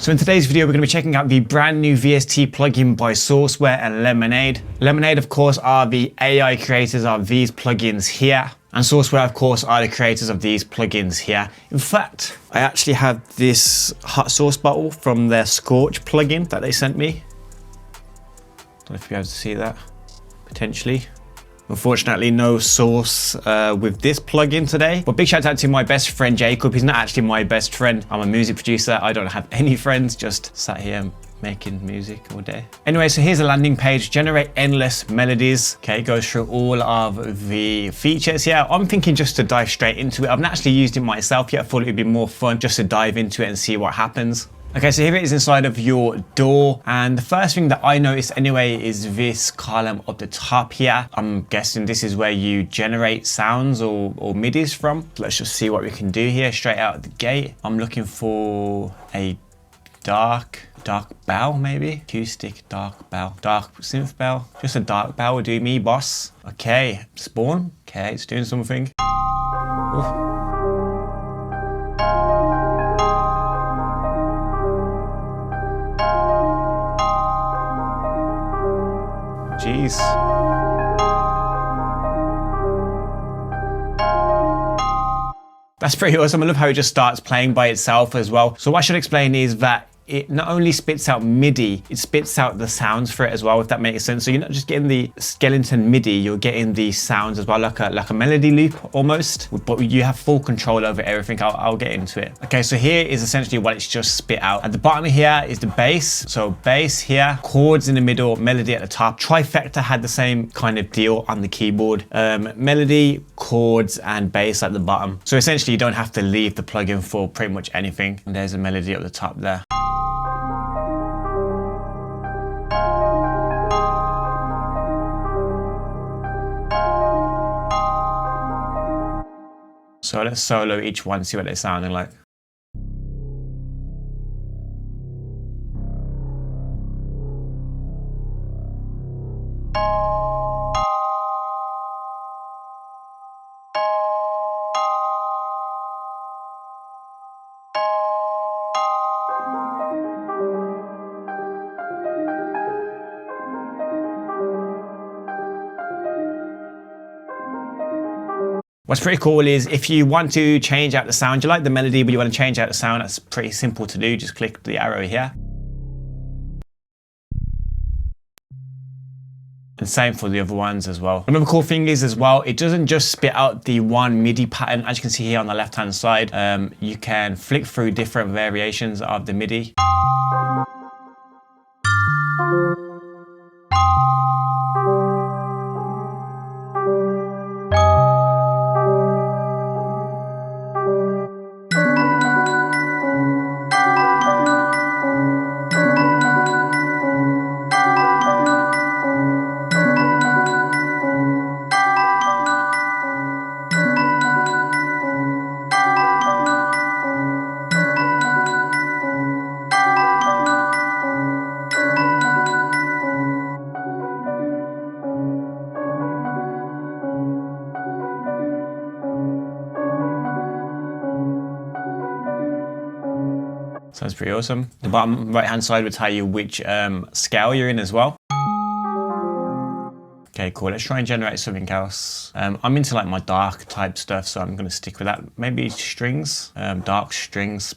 So in today's video, we're going to be checking out the brand new VST plugin by Sauceware and Lemonade. Lemonade, of course, are the AI creators of these plugins here. And Sauceware, of course, are the creators of these plugins here. In fact, I actually have this hot sauce bottle from their Scorch plugin that they sent me. Don't know if you'll be able to see that, potentially. Unfortunately, no sauce with this plugin today. But big shout out to my best friend, Jacob. He's not actually my best friend. I'm a music producer. I don't have any friends, just sat here making music all day. Anyway, so here's a landing page, generate endless melodies. Okay, it goes through all of the features here. I'm thinking just to dive straight into it. I've not actually used it myself yet. I thought it would be more fun just to dive into it and see what happens. Okay, so here it is inside of your DAW, and the first thing that I noticed anyway is this column up the top here. I'm guessing this is where you generate sounds or MIDIs from. Let's just see what we can do here straight out of the gate. I'm looking for a dark bell, maybe acoustic dark bell, dark synth bell. Just a dark bell will do me, boss. Okay, spawn. Okay, it's doing something. Ooh. Jeez. That's pretty awesome. I love how it just starts playing by itself as well. So what I should explain is that it not only spits out MIDI, it spits out the sounds for it as well, if that makes sense. So you're not just getting the skeleton MIDI, you're getting the sounds as well, like a melody loop almost, but you have full control over everything. I'll get into it. Okay, so here is essentially what it's just spit out. At the bottom here is the bass. So bass here, chords in the middle, melody at the top. Trifecta had the same kind of deal on the keyboard. Melody, chords, and bass at the bottom. So essentially you don't have to leave the plugin for pretty much anything. And there's a melody at the top there. So let's solo each one, see what they're sounding like. What's pretty cool is if you want to change out the sound, you like the melody, but you want to change out the sound, that's pretty simple to do. Just click the arrow here. And same for the other ones as well. Another cool thing is as well, it doesn't just spit out the one MIDI pattern. As you can see here on the left-hand side, you can flick through different variations of the MIDI. Sounds pretty awesome. The bottom right hand side will tell you which scale you're in as well. Okay, cool. Let's try and generate something else. I'm into like my dark type stuff, so I'm going to stick with that. Maybe strings, dark strings.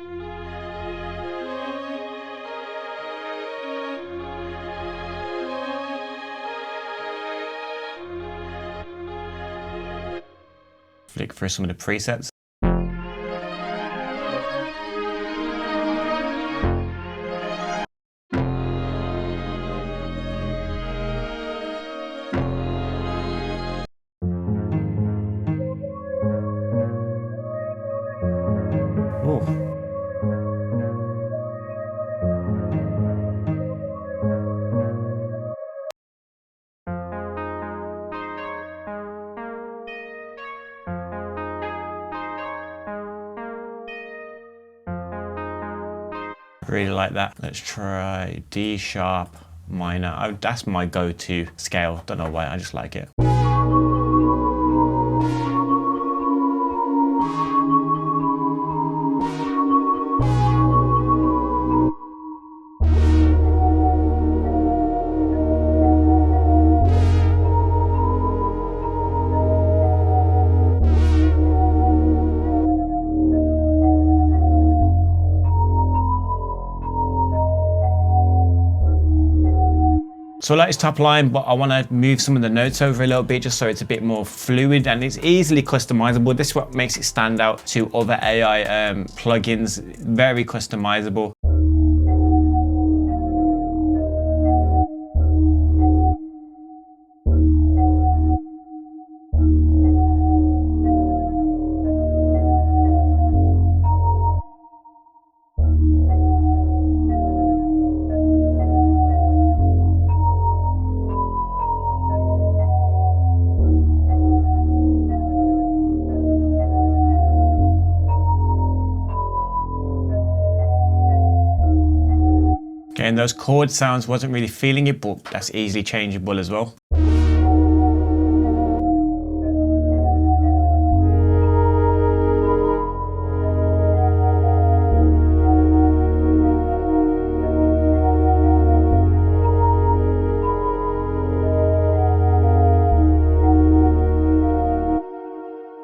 Flick through some of the presets. Really like that. Let's try D sharp minor. That's my go-to scale. Don't know why, I just like it. So I like this top line, but I want to move some of the notes over a little bit just so it's a bit more fluid and it's easily customizable. This is what makes it stand out to other AI plugins. Very customizable. Okay, and those chord sounds, wasn't really feeling it, but that's easily changeable as well.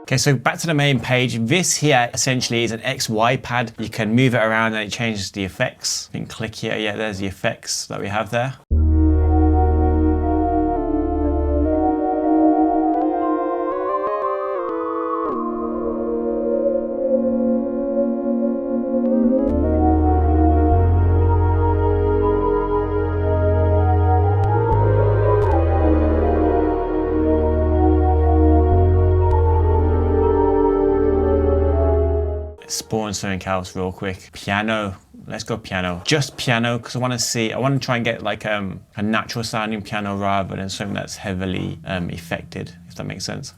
Okay, so back to the main page. This here essentially is an XY pad. You can move it around and it changes the effects. You can click here, yeah, there's the effects that we have there. Spawn something else real quick. Piano. Let's go piano. Just piano, because I want to try and get like a natural sounding piano rather than something that's heavily affected, if that makes sense.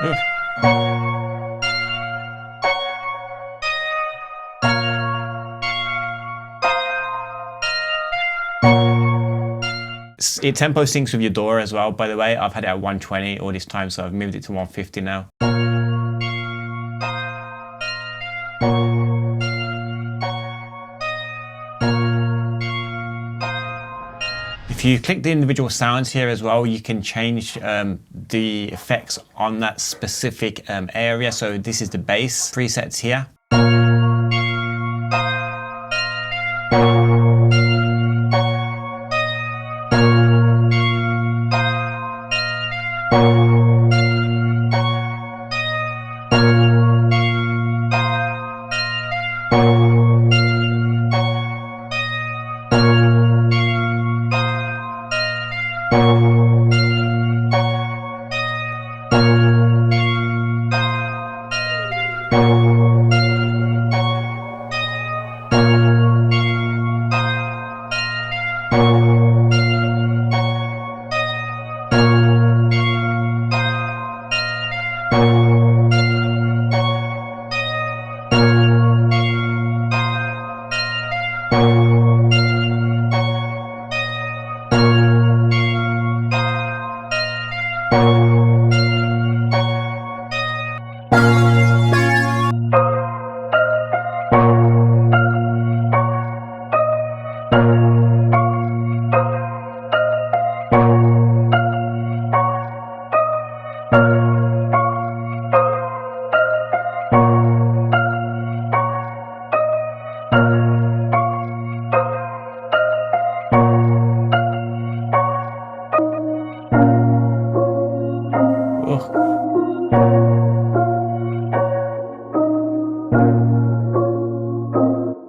Oof. It tempo syncs with your DAW as well, by the way. I've had it at 120 all this time, so I've moved it to 150 now. If you click the individual sounds here as well, you can change the effects on that specific area. So this is the bass presets here.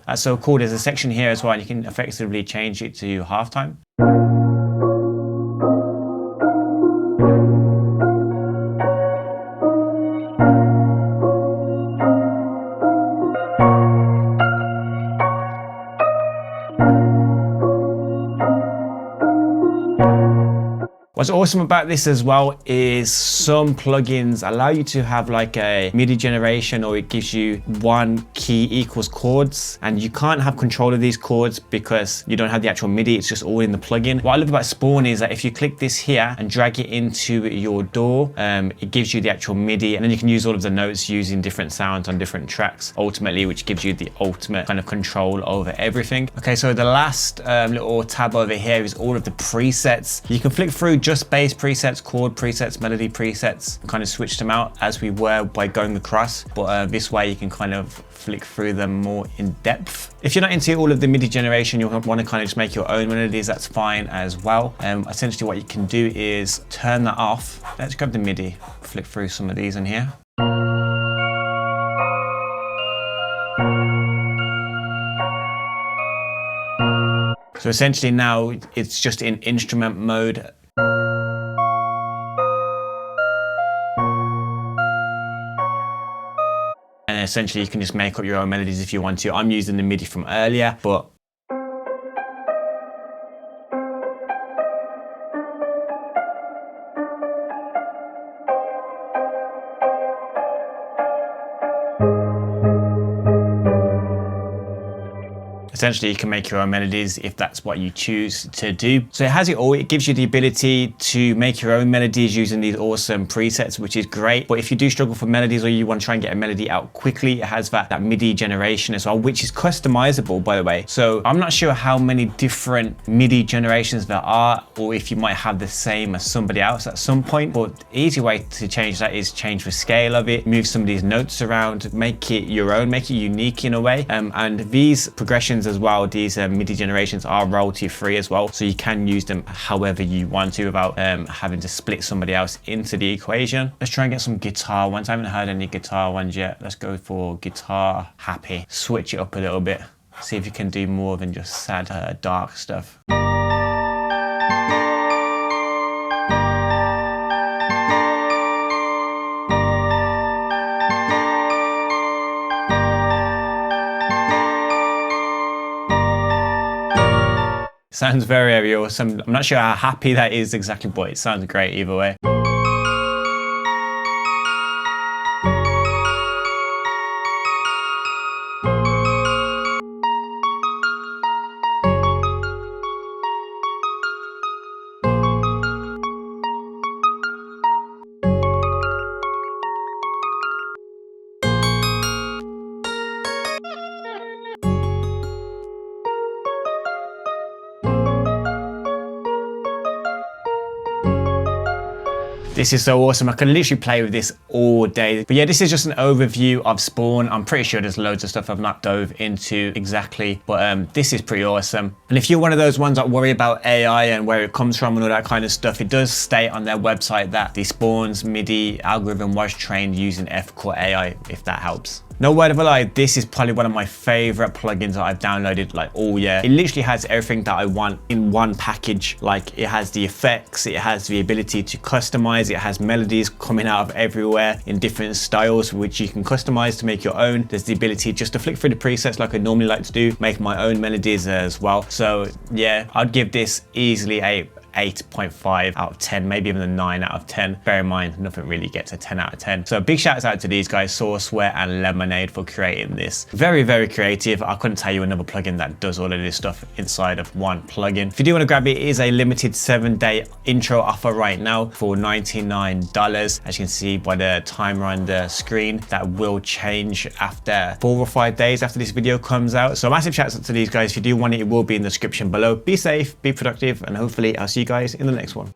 That's so cool. There's a section here as well, and you can effectively change it to halftime. What's awesome about this as well is some plugins allow you to have like a MIDI generation, or it gives you one key equals chords, and you can't have control of these chords because you don't have the actual MIDI. It's just all in the plugin. What I love about Spawn is that if you click this here and drag it into your DAW, it gives you the actual MIDI, and then you can use all of the notes using different sounds on different tracks, ultimately, which gives you the ultimate kind of control over everything. Okay, so the last little tab over here is all of the presets. You can flick through just bass presets, chord presets, melody presets, kind of switched them out as we were by going across. But this way you can kind of flick through them more in depth. If you're not into all of the MIDI generation, you'll want to kind of just make your own melodies, that's fine as well. Essentially what you can do is turn that off. Let's grab the MIDI, flick through some of these in here. So essentially now it's just in instrument mode. And essentially you can just make up your own melodies if you want to. I'm using the MIDI from earlier, but essentially you can make your own melodies if that's what you choose to do. So it has it all. It gives you the ability to make your own melodies using these awesome presets, which is great. But if you do struggle for melodies or you want to try and get a melody out quickly, it has that MIDI generation as well, which is customizable, by the way. So I'm not sure how many different MIDI generations there are, or if you might have the same as somebody else at some point. But the easy way to change that is change the scale of it, move some of these notes around, make it your own, make it unique in a way. And these progressions as well, these MIDI generations are royalty free as well, so you can use them however you want to without having to split somebody else into the equation. Let's try and get some guitar ones. I haven't heard any guitar ones yet. Let's go for guitar happy. Switch it up a little bit, see if you can do more than just sad dark stuff. Sounds very awesome. I'm not sure how happy that is exactly, but it sounds great either way. This is so awesome. I can literally play with this all day. But yeah, this is just an overview of Spawn. I'm pretty sure there's loads of stuff I've not dove into exactly, but this is pretty awesome. And if you're one of those ones that worry about AI and where it comes from and all that kind of stuff, it does state on their website that the Spawn's MIDI algorithm was trained using F-Core AI, if that helps. No word of a lie, this is probably one of my favorite plugins that I've downloaded like all year. It literally has everything that I want in one package. Like it has the effects, it has the ability to customize, it has melodies coming out of everywhere in different styles, which you can customize to make your own. There's the ability just to flick through the presets like I normally like to do, make my own melodies as well. So yeah, I'd give this easily a 8.5 out of 10, maybe even a 9 out of 10. Bear in mind, nothing really gets a 10 out of 10. So big shouts out to these guys, Sauceware and Lemonade, for creating this. Very, very creative. I couldn't tell you another plugin that does all of this stuff inside of one plugin. If you do want to grab it, it is a limited 7-day intro offer right now for $99. As you can see by the timer on the screen, that will change after 4 or 5 days after this video comes out. So massive shouts out to these guys. If you do want it, it will be in the description below. Be safe, be productive, and hopefully I'll see you guys in the next one.